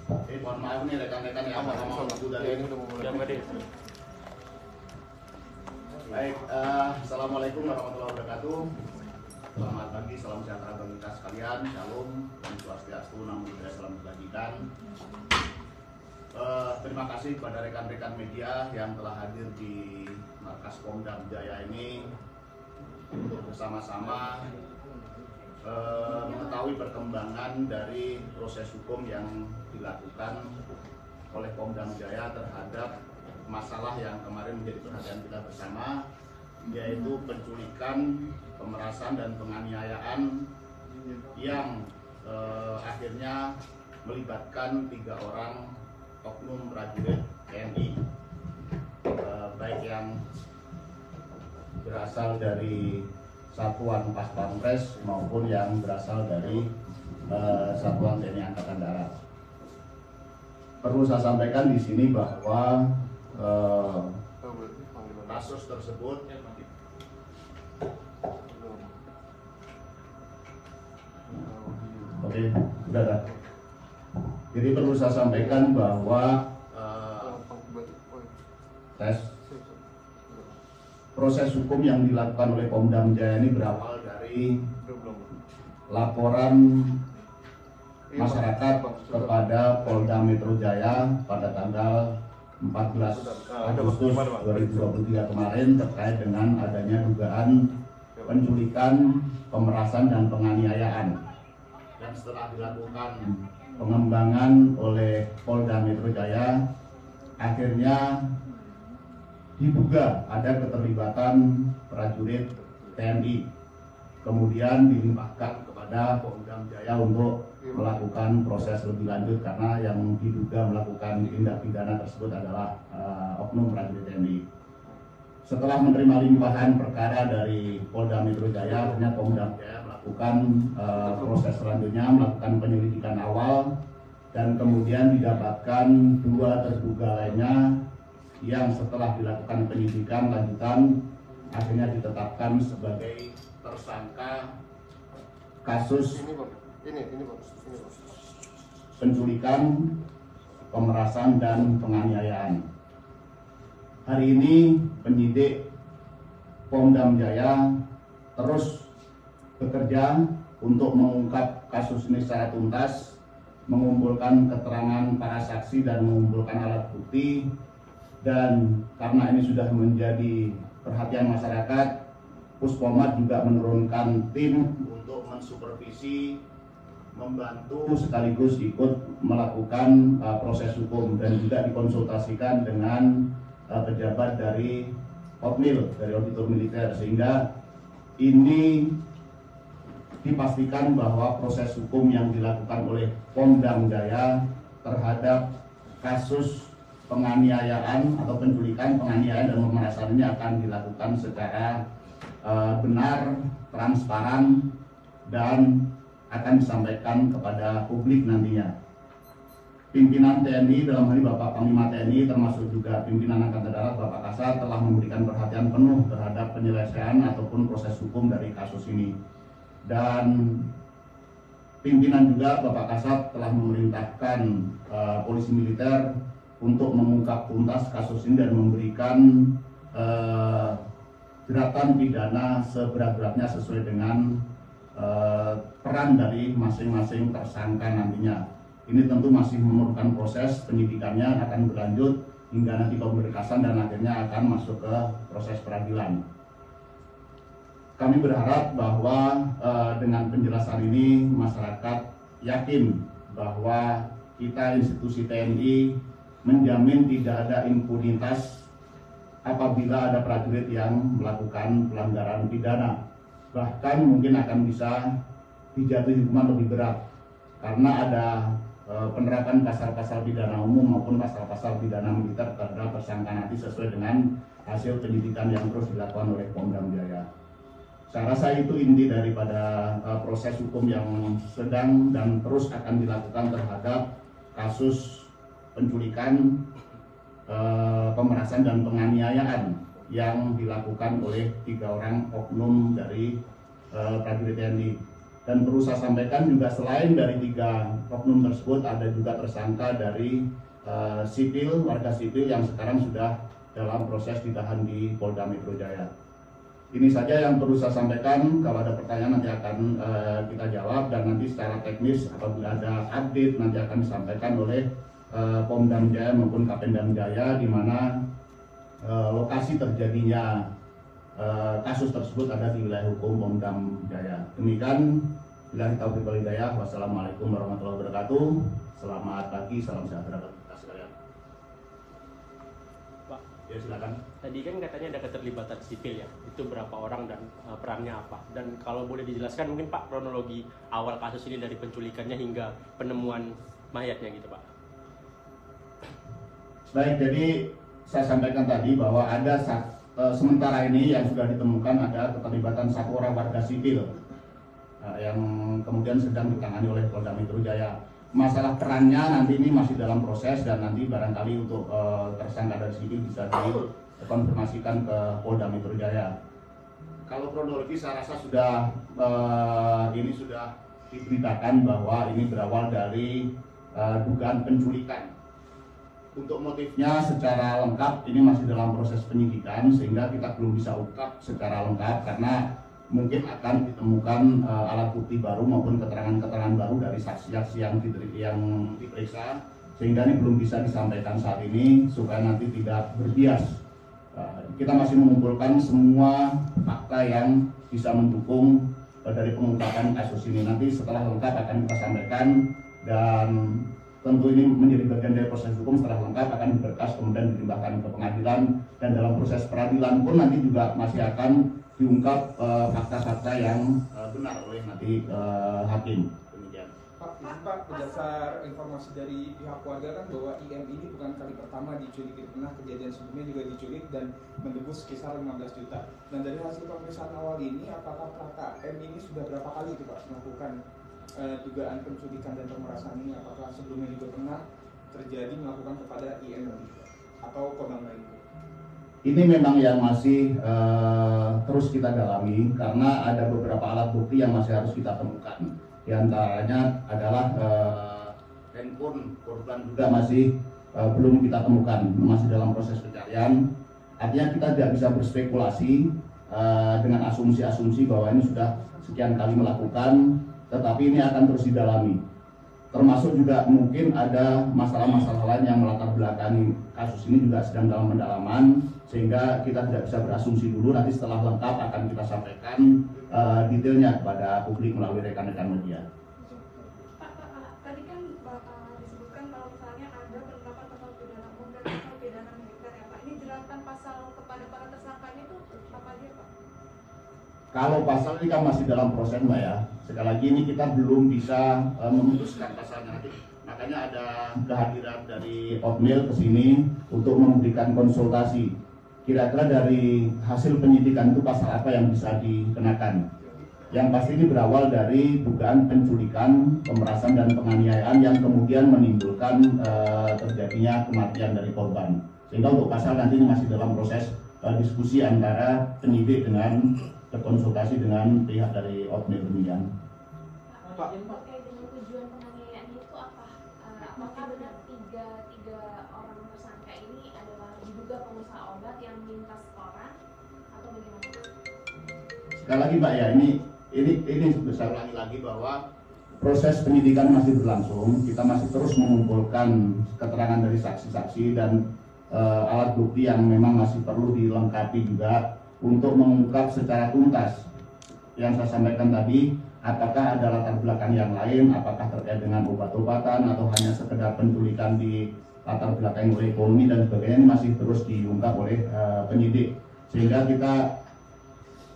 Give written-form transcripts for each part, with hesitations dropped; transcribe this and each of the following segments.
Mohon maaf nih rekan-rekan yang mau menunggu dari ini udah mulai. Baik, assalamualaikum warahmatullahi wabarakatuh. Selamat pagi, salam sejahtera bagi kita sekalian. Shalom, Om Swastiastu, Namo Buddhaya, salam kebajikan. Terima kasih kepada rekan-rekan media yang telah hadir di markas Pom Dam Jaya ini untuk bersama-sama mengetahui perkembangan dari proses hukum yang dilakukan oleh Pom Dam Jaya terhadap masalah yang kemarin menjadi perhatian kita bersama, yaitu penculikan, pemerasan dan penganiayaan yang akhirnya melibatkan 3 orang oknum prajurit TNI, baik yang berasal dari Satuan Pas Pampres maupun yang berasal dari Satuan TNI Angkatan Darat. Perlu saya sampaikan di sini bahwa kasus tersebut oke, sudah. Jadi perlu saya sampaikan bahwa proses hukum yang dilakukan oleh Pom Dam Jaya ini berawal dari laporan masyarakat kepada Polda Metro Jaya pada tanggal 14 Agustus 2023 kemarin terkait dengan adanya dugaan penculikan, pemerasan dan penganiayaan. Dan setelah dilakukan pengembangan oleh Polda Metro Jaya, akhirnya diduga ada keterlibatan prajurit TNI. Kemudian dilimpahkan kepada Pom Dam Jaya untuk melakukan proses lebih lanjut karena yang diduga melakukan tindak pidana tersebut adalah oknum prajurit TNI. Setelah menerima limpahan perkara dari Polda Metro Jaya, akhirnya Pom Dam Jaya melakukan proses selanjutnya, melakukan penyelidikan awal, dan kemudian didapatkan 2 terduga lainnya yang setelah dilakukan penyidikan lanjutan akhirnya ditetapkan sebagai tersangka kasus penculikan, pemerasan dan penganiayaan. Hari ini penyidik Pom Dam Jaya terus bekerja untuk mengungkap kasus ini secara tuntas, mengumpulkan keterangan para saksi dan mengumpulkan alat bukti. Dan karena ini sudah menjadi perhatian masyarakat, Puspomad juga menurunkan tim untuk mensupervisi, membantu sekaligus ikut melakukan proses hukum dan juga dikonsultasikan dengan pejabat dari OTMIL, dari Auditor Militer, sehingga ini dipastikan bahwa proses hukum yang dilakukan oleh Pom Dam Jaya terhadap kasus penganiayaan atau penculikan, penganiayaan dan pemerasan ini akan dilakukan secara benar, transparan, dan akan disampaikan kepada publik nantinya. Pimpinan TNI dalam hal ini Bapak Panglima TNI termasuk juga pimpinan Angkatan Darat Bapak Kasat telah memberikan perhatian penuh terhadap penyelesaian ataupun proses hukum dari kasus ini. Dan pimpinan juga Bapak Kasat telah memerintahkan polisi militer untuk mengungkap tuntas kasus ini dan memberikan jeratan pidana seberat-beratnya sesuai dengan peran dari masing-masing tersangka nantinya. Ini tentu masih memerlukan proses penyidikannya, akan berlanjut hingga nanti pemberkasan dan akhirnya akan masuk ke proses peradilan. Kami berharap bahwa dengan penjelasan ini masyarakat yakin bahwa kita institusi TNI menjamin tidak ada impunitas apabila ada prajurit yang melakukan pelanggaran pidana. Bahkan mungkin akan bisa dijatuhi hukuman lebih berat karena ada penerapan pasal-pasal pidana umum maupun pasal-pasal pidana militer terhadap tersangka nanti sesuai dengan hasil penyidikan yang terus dilakukan oleh Pom Dam Jaya. Saya rasa itu inti daripada proses hukum yang sedang dan terus akan dilakukan terhadap kasus penculikan, pemerasan dan penganiayaan yang dilakukan oleh 3 orang oknum dari prajurit TNI. Dan perlu saya sampaikan juga selain dari 3 oknum tersebut ada juga tersangka dari sipil, warga sipil yang sekarang sudah dalam proses ditahan di Polda Metro Jaya. Ini saja yang perlu saya sampaikan. Kalau ada pertanyaan nanti akan kita jawab, dan nanti secara teknis apabila ada update nanti akan disampaikan oleh Pomdam Jaya maupun Kapendam Jaya, di mana lokasi terjadinya kasus tersebut ada di wilayah hukum Pomdam Jaya. Demikian, billahi taufiq wal hidayah. Wassalamualaikum warahmatullahi wabarakatuh. Selamat pagi, salam sejahtera bagi kita sekalian. Pak, ya silakan. Tadi kan katanya ada keterlibatan sipil ya, itu berapa orang dan perannya apa? Dan kalau boleh dijelaskan mungkin Pak, kronologi awal kasus ini dari penculikannya hingga penemuan mayatnya gitu Pak. Baik, jadi saya sampaikan tadi bahwa ada sementara ini yang sudah ditemukan ada keterlibatan 1 orang warga sipil yang kemudian sedang ditangani oleh Polda Metro Jaya. Masalah perannya nanti ini masih dalam proses, dan nanti barangkali untuk tersangka dari sipil bisa dikonfirmasikan ke Polda Metro Jaya. Kalau kronologi saya rasa sudah ini sudah diberitakan bahwa ini berawal dari dugaan penculikan. Untuk motifnya secara lengkap ini masih dalam proses penyidikan, sehingga kita belum bisa ungkap secara lengkap karena mungkin akan ditemukan alat bukti baru maupun keterangan-keterangan baru dari saksi-saksi yang diperiksa, sehingga ini belum bisa disampaikan saat ini supaya nanti tidak berbias. Kita masih mengumpulkan semua fakta yang bisa mendukung dari pengungkapan kasus ini. Nanti setelah lengkap akan kita sampaikan, dan tentu ini menjadi bagian dari proses hukum. Setelah lengkap akan diberkas kemudian dilimpahkan ke pengadilan, dan dalam proses peradilan pun nanti juga masih akan diungkap fakta-fakta yang benar oleh nanti hakim. Demikian. Pak, berdasar informasi dari pihak keluarga kan bahwa IM ini bukan kali pertama diculik, pernah kejadian sebelumnya juga diculik dan menebus sekitar 15 juta. Dan dari hasil pemeriksaan awal ini, apakah kakak M ini sudah berapa kali itu Pak melakukan dugaan penculikan dan pemerasan ini? Apakah sebelumnya juga pernah terjadi melakukan kepada IM atau korban lain? Ini memang yang masih terus kita dalami, karena ada beberapa alat bukti yang masih harus kita temukan. Di antaranya adalah handphone korban juga masih belum kita temukan, masih dalam proses pencarian. Artinya kita tidak bisa berspekulasi dengan asumsi-asumsi bahwa ini sudah sekian kali melakukan, tetapi ini akan terus didalami. Termasuk juga mungkin ada masalah-masalah lain yang melatar belakangi kasus ini juga sedang dalam pendalaman, sehingga kita tidak bisa berasumsi dulu. Nanti setelah lengkap akan kita sampaikan detailnya kepada publik melalui rekan-rekan media. Pak, tadi kan disebutkan kalau misalnya ada penetapan pasal pidana umum dan pasal pidana militer ya Pak. Ini jeratan pasal kepada para tersangkanya itu apa aja Pak? Kalau pasal ini kan masih dalam proses Mbak ya. Sekali lagi ini kita belum bisa memutuskan pasalnya nanti. Makanya ada kehadiran dari Otmil ke sini untuk memberikan konsultasi. Kira-kira dari hasil penyidikan itu pasal apa yang bisa dikenakan. Yang pasti ini berawal dari dugaan penculikan, pemerasan dan penganiayaan yang kemudian menimbulkan terjadinya kematian dari korban. Sehingga untuk pasal nanti ini masih dalam proses diskusi antara penyidik dengan berkonsultasi dengan pihak dari Otmil demikian. Pak, terkait dengan tujuan penganiayaan itu apa? Apakah benar tiga orang tersangka ini adalah diduga pengusaha obat yang minta setoran atau bagaimana? Sekali lagi Mbak ya, ini saya ulangi lagi bahwa proses penyidikan masih berlangsung. Kita masih terus mengumpulkan keterangan dari saksi-saksi dan alat bukti yang memang masih perlu dilengkapi juga untuk mengungkap secara tuntas. Yang saya sampaikan tadi, apakah ada latar belakang yang lain, apakah terkait dengan obat-obatan atau hanya sekedar penculikan di latar belakang oleh ekonomi dan sebagainya, ini masih terus diungkap oleh penyidik. Sehingga kita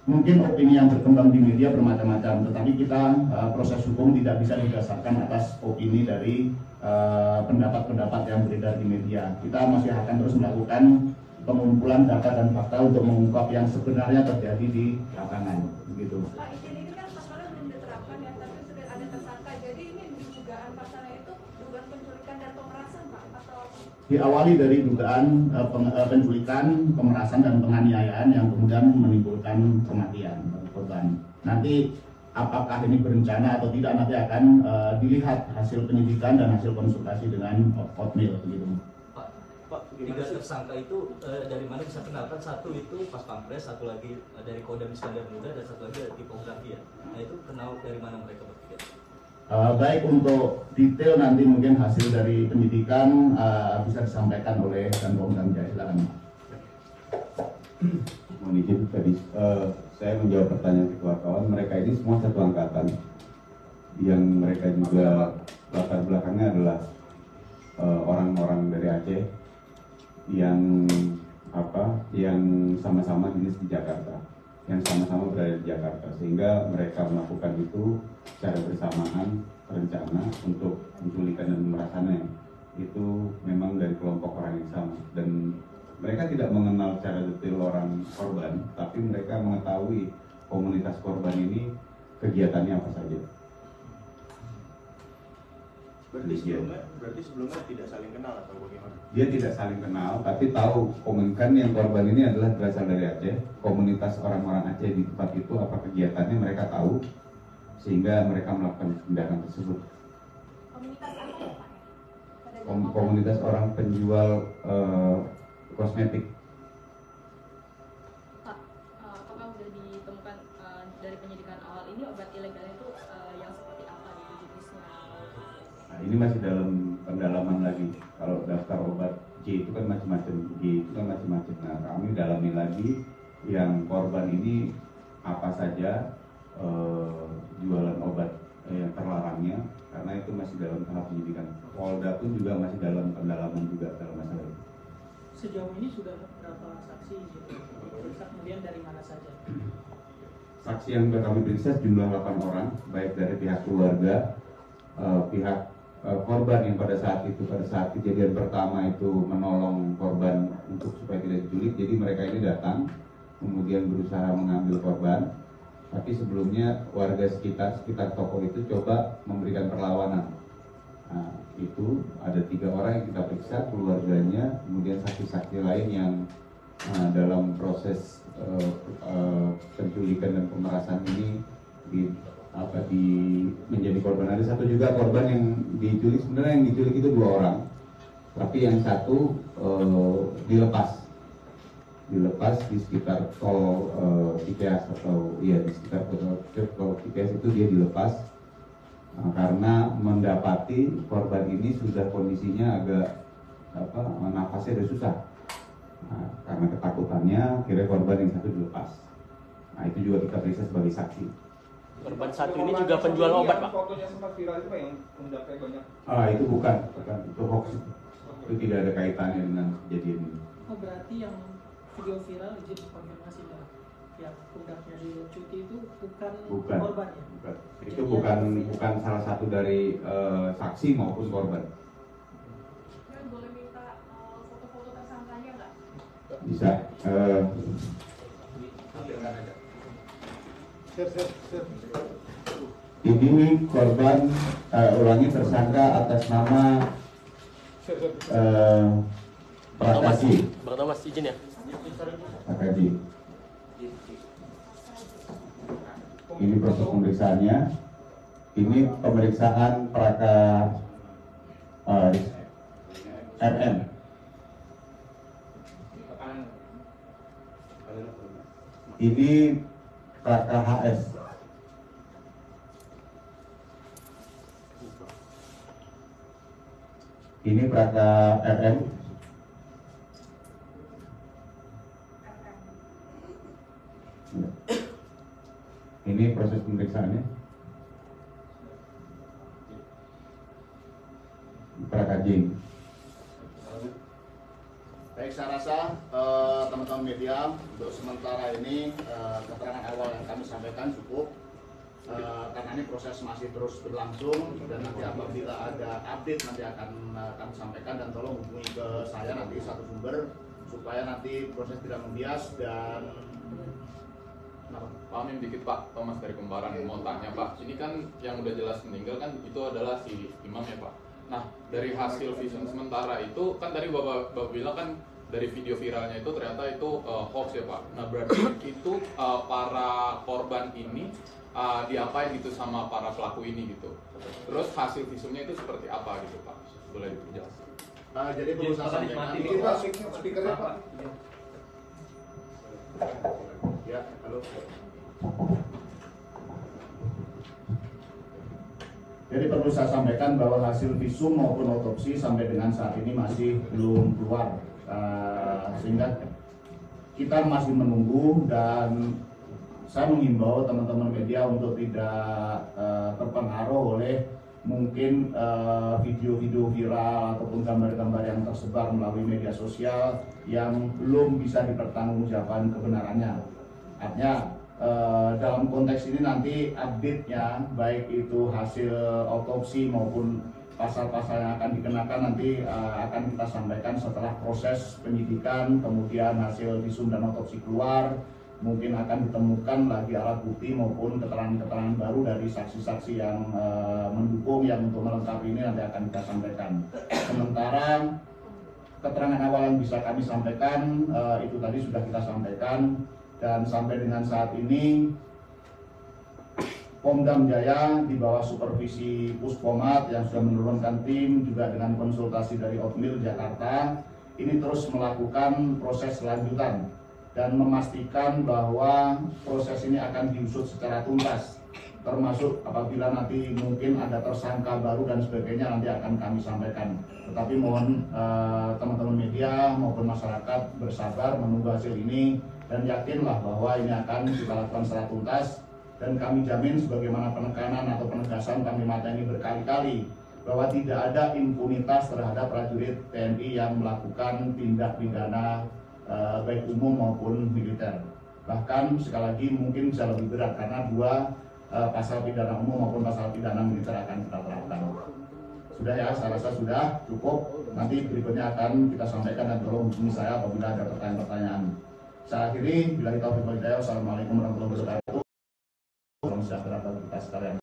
mungkin opini yang berkembang di media bermacam-macam, tetapi kita proses hukum tidak bisa didasarkan atas opini dari pendapat-pendapat yang beredar di media. Kita masih akan terus melakukan pengumpulan data dan fakta untuk mengungkap yang sebenarnya terjadi di lapangan. Begitu. Pak, ini kan pasalnya belum diterapkan ya, tapi sudah ada tersangka. Jadi ini dugaan pasalnya itu dugaan penculikan dan pemerasan Pak, atau? Diawali dari dugaan penculikan, pemerasan dan penganiayaan yang kemudian menimbulkan kematian bagi korban. Nanti apakah ini berencana atau tidak nanti akan dilihat hasil penyidikan dan hasil konsultasi dengan Hotmail begitu. Pak, tiga tersangka itu dari mana bisa kenalkan? Satu itu Pas Pampres, satu lagi dari Kodam Iskandar Muda, dan satu lagi dari Tipografi ya. Nah itu kenal dari mana mereka bertiga? Baik, untuk detail nanti mungkin hasil dari penyidikan bisa disampaikan oleh Danpom Jaya. Silakan. Mohon izin tadi saya menjawab pertanyaan ketua kawan. Mereka ini semua satu angkatan yang mereka juga latar belakangnya adalah orang-orang dari Aceh yang sama-sama dinas di Jakarta, yang sama-sama berada di Jakarta, sehingga mereka melakukan itu secara bersamaan rencana untuk menculikan dan pemerasannya itu memang dari kelompok orang yang sama, dan mereka tidak mengenal secara detail orang korban, tapi mereka mengetahui komunitas korban ini kegiatannya apa saja. Berarti sebelumnya tidak saling kenal atau bagaimana? Dia tidak saling kenal, tapi tahu komunikan yang korban ini adalah berasal dari Aceh. Komunitas orang-orang Aceh di tempat itu apa kegiatannya mereka tahu, sehingga mereka melakukan tindakan tersebut. Komunitas apa ya Pak? Komunitas orang penjual kosmetik. Pak, apakah sudah ditemukan dari penyidikan awal ini obat ilegal itu yang seperti apa gitu jenisnya? Nah, ini masih dalam pendalaman lagi. Kalau daftar obat J itu kan macam-macam, G itu kan macam-macam. Nah, kami dalami lagi yang korban ini apa saja jualan obat yang terlarangnya, karena itu masih dalam tahap penyidikan. Polda pun juga masih dalam pendalaman juga dalam masalah itu. Sejauh ini sudah berapa saksi diperiksa, kemudian dari mana saja? Saksi yang sudah kami periksa jumlah 8 orang, baik dari pihak keluarga, pihak korban yang pada saat kejadian pertama itu menolong korban untuk supaya tidak diculik. Jadi mereka ini datang, kemudian berusaha mengambil korban, tapi sebelumnya warga sekitar toko itu coba memberikan perlawanan. Nah, itu ada 3 orang yang kita periksa, keluarganya, kemudian saksi-saksi lain yang dalam proses penculikan dan pemerasan ini menjadi korban. Ada satu juga korban yang diculik, sebenarnya yang diculik itu 2 orang, tapi yang satu dilepas di sekitar tol Cikeas di sekitar tol Cikeas itu dia dilepas karena mendapati korban ini sudah kondisinya agak nafasnya sudah susah. Nah, karena ketakutannya akhirnya korban yang satu dilepas. Nah, itu juga kita periksa sebagai saksi. Korban satu ini juga penjual obat, Pak. Fotonya sempat viral itu Pak yang mendapat banyak. Itu bukan itu hoax. Itu tidak ada kaitannya dengan kejadian ini. Oh, berarti yang video viral izin konfirmasi ya, yang pundaknya dilucuti itu bukan korban ya? Bukan. Itu bukan salah satu dari saksi maupun korban. Dan boleh minta foto-foto tersangkanya nggak? Bisa. Ini korban ulangi tersangka atas nama Prakaji. Bang Thomas izin ya. Prakaji. Ini proses pemeriksaannya. Ini pemeriksaan Praka RM. Ini Praka HS. Ini Praka RM. Ini proses pemeriksaannya. Praka J. Baik, saya rasa teman-teman media untuk sementara ini keterangan awal yang kami sampaikan cukup, karena ini proses masih terus berlangsung, dan nanti apabila ada update nanti akan kami sampaikan, dan tolong hubungi ke saya nanti satu sumber supaya nanti proses tidak membias. Dan Pak Amin dikit Pak, Thomas dari Kembaran mau tanya Pak, ini kan yang udah jelas meninggal kan itu adalah si imam ya Pak. Nah dari hasil visum sementara itu kan tadi Bapak bilang kan dari video viralnya itu ternyata itu hoax ya Pak. Nah berarti itu para korban ini diapain gitu sama para pelaku ini gitu. Terus hasil visumnya itu seperti apa gitu Pak? Boleh dijelaskan? Jadi perlu saya sampaikan. Ini Pak, speakernya Pak. Ya, halo. Jadi perlu saya sampaikan bahwa hasil visum maupun otopsi sampai dengan saat ini masih belum keluar, sehingga kita masih menunggu, dan saya mengimbau teman-teman media untuk tidak terpengaruh oleh mungkin video-video viral ataupun gambar-gambar yang tersebar melalui media sosial yang belum bisa dipertanggungjawabkan kebenarannya. Artinya dalam konteks ini nanti update-nya, baik itu hasil otopsi maupun pasal-pasal yang akan dikenakan nanti akan kita sampaikan setelah proses penyidikan, kemudian hasil visum dan otopsi keluar, mungkin akan ditemukan lagi alat bukti maupun keterangan-keterangan baru dari saksi-saksi yang mendukung, yang untuk melengkapi ini nanti akan kita sampaikan. Sementara keterangan awal yang bisa kami sampaikan itu tadi sudah kita sampaikan. Dan sampai dengan saat ini Pomdam Jaya di bawah supervisi Puspomat yang sudah menurunkan tim juga dengan konsultasi dari Otmil Jakarta ini terus melakukan proses lanjutan dan memastikan bahwa proses ini akan diusut secara tuntas, termasuk apabila nanti mungkin ada tersangka baru dan sebagainya nanti akan kami sampaikan. Tetapi mohon teman-teman media maupun masyarakat bersabar menunggu hasil ini, dan yakinlah bahwa ini akan kita lakukan secara tuntas, dan kami jamin sebagaimana penekanan atau penegasan Panglima TNI berkali-kali bahwa tidak ada impunitas terhadap prajurit TNI yang melakukan tindak pidana baik umum maupun militer. Bahkan sekali lagi mungkin bisa lebih berat karena dua pasal pidana umum maupun pasal pidana militer akan kita terapkan. Sudah ya, saya rasa sudah cukup. Nanti berikutnya akan kita sampaikan, dan tolong hubungi saya apabila ada pertanyaan-pertanyaan. Saya akhiri, bila kita berhidayah. Wassalamualaikum warahmatullahi wabarakatuh. Salam sejahtera bagi kita sekalian.